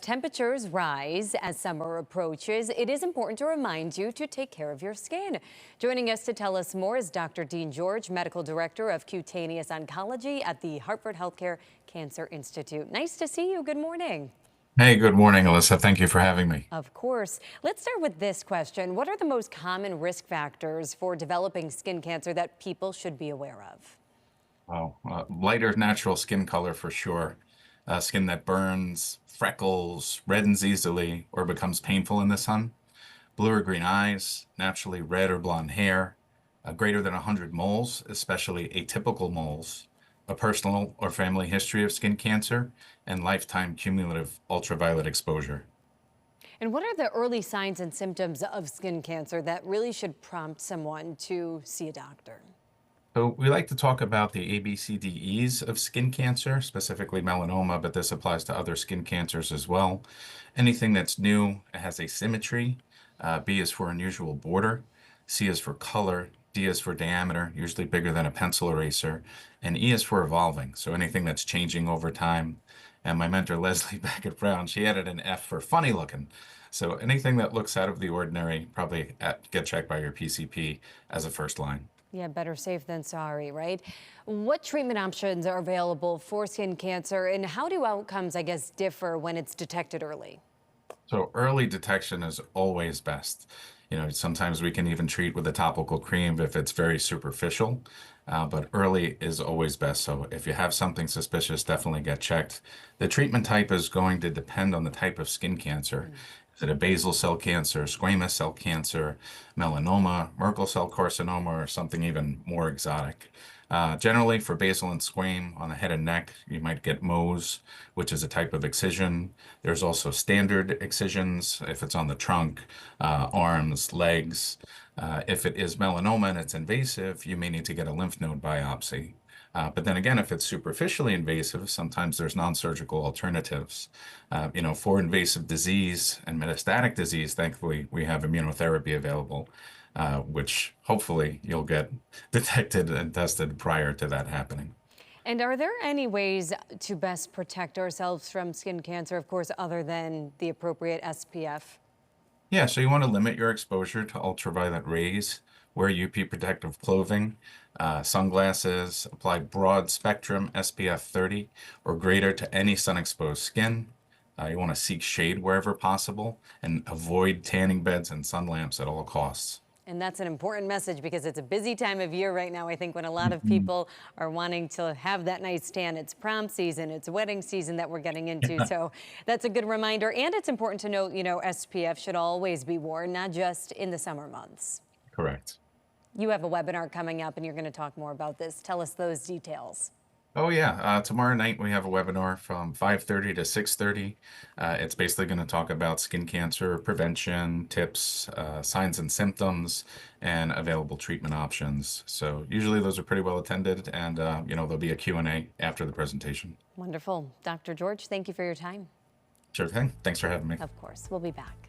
temperatures rise as summer approaches, it is important to remind you to take care of your skin. Joining us to tell us more is Dr. Dean George, Medical Director of Cutaneous Oncology at the Hartford Healthcare Cancer Institute. Nice to see you. Good morning. Hey, good morning, Alyssa. Thank you for having me. Of course. Let's start with this question. What are the most common risk factors for developing skin cancer that people should be aware of? Lighter natural skin color for sure. Skin that burns, freckles, reddens easily, or becomes painful in the sun. Blue or green eyes, naturally red or blonde hair, greater than 100 moles, especially atypical moles, a personal or family history of skin cancer, and lifetime cumulative ultraviolet exposure. And what are the early signs and symptoms of skin cancer that really should prompt someone to see a doctor? So we like to talk about the ABCDEs of skin cancer, specifically melanoma, but this applies to other skin cancers as well. Anything that's new has asymmetry. B is for unusual border. C is for color. D is for diameter, usually bigger than a pencil eraser. And E is for evolving, so anything that's changing over time. And my mentor, Leslie, back at Brown, she added an F for funny looking. So anything that looks out of the ordinary, probably get checked by your PCP as a first line. Yeah, better safe than sorry, right? What treatment options are available for skin cancer, and how do outcomes, I guess, differ when it's detected early? So early detection is always best. Sometimes we can even treat with a topical cream if it's very superficial, but early is always best. So if you have something suspicious, definitely get checked. The treatment type is going to depend on the type of skin cancer. Is it a basal cell cancer, squamous cell cancer, melanoma, Merkel cell carcinoma, or something even more exotic? Generally, for basal and squame on the head and neck, you might get Mohs, which is a type of excision. There's also standard excisions if it's on the trunk, arms, legs. If it is melanoma and it's invasive, you may need to get a lymph node biopsy. But then again, if it's superficially invasive, sometimes there's non-surgical alternatives. For invasive disease and metastatic disease, thankfully, we have immunotherapy available, which hopefully you'll get detected and tested prior to that happening. And are there any ways to best protect ourselves from skin cancer, of course, other than the appropriate SPF? Yeah, so you want to limit your exposure to ultraviolet rays, wear UV protective clothing, sunglasses, apply broad spectrum SPF 30 or greater to any sun-exposed skin. You want to seek shade wherever possible and avoid tanning beds and sun lamps at all costs. And that's an important message because it's a busy time of year right now, I think, when a lot of Mhm. people are wanting to have that nice tan. It's prom season, it's wedding season that we're getting into. So that's a good reminder. And it's important to note, SPF should always be worn, not just in the summer months. Correct. You have a webinar coming up and you're going to talk more about this. Tell us those details. Oh yeah, tomorrow night we have a webinar from 5:30 to 6:30. It's basically going to talk about skin cancer prevention, tips, signs and symptoms, and available treatment options. So usually those are pretty well attended, and there'll be a Q&A after the presentation. Wonderful. Dr. George, thank you for your time. Sure thing. Thanks for having me. Of course. We'll be back.